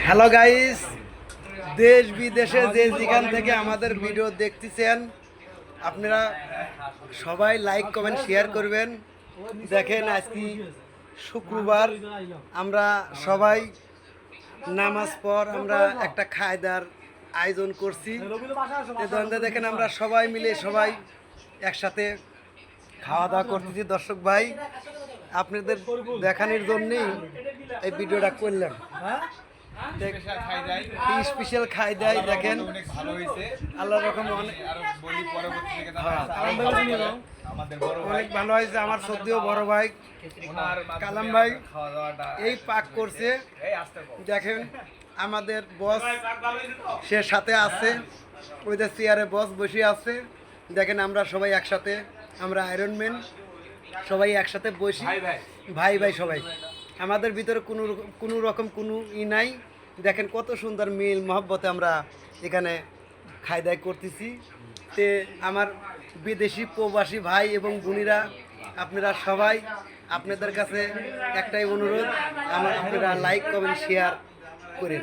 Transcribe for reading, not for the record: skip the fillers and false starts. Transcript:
Hello guys, দেশ বিদেশে যে যেখান থেকে আমাদের ভিডিও দেখতেছেন আপনারা সবাই লাইক কমেন্ট শেয়ার করবেন। দেখেন আজকে শুক্রবার, আমরা সবাই নামাজ পর আমরা একটা খায়দার আয়োজন করছি। দেখেন আমরা সবাই মিলে সবাই একসাথে খাওয়া দাওয়া করতেছি। দর্শক ভাই, আপনাদের দেখানোর জন্যই এই ভিডিওটা করলাম। স্পেশাল খাই দেয়, দেখেন আল্লাহ রকম অনেক ভালো হয়েছে। আমার সত্যিও বড় ভাই কালাম ভাই এই পাক করছে। দেখেন আমাদের বস সে সাথে আছে, ওই যে চেয়ারে বস বসে আছে। দেখেন আমরা সবাই একসাথে, আমরা আয়রনম্যান সবাই একসাথে বসি, ভাই ভাই সবাই। আমাদের ভিতরে কোনো রকম কোনো নাই। দেখেন কত সুন্দর মিল মহব্বতে আমরা এখানে খাই দাই করতেছি। তে আমার বিদেশি প্রবাসী ভাই এবং বোনেরা, আপনারা সবাই, আপনাদের কাছে একটাই অনুরোধ, আপনারা লাইক কমেন্ট শেয়ার করেন।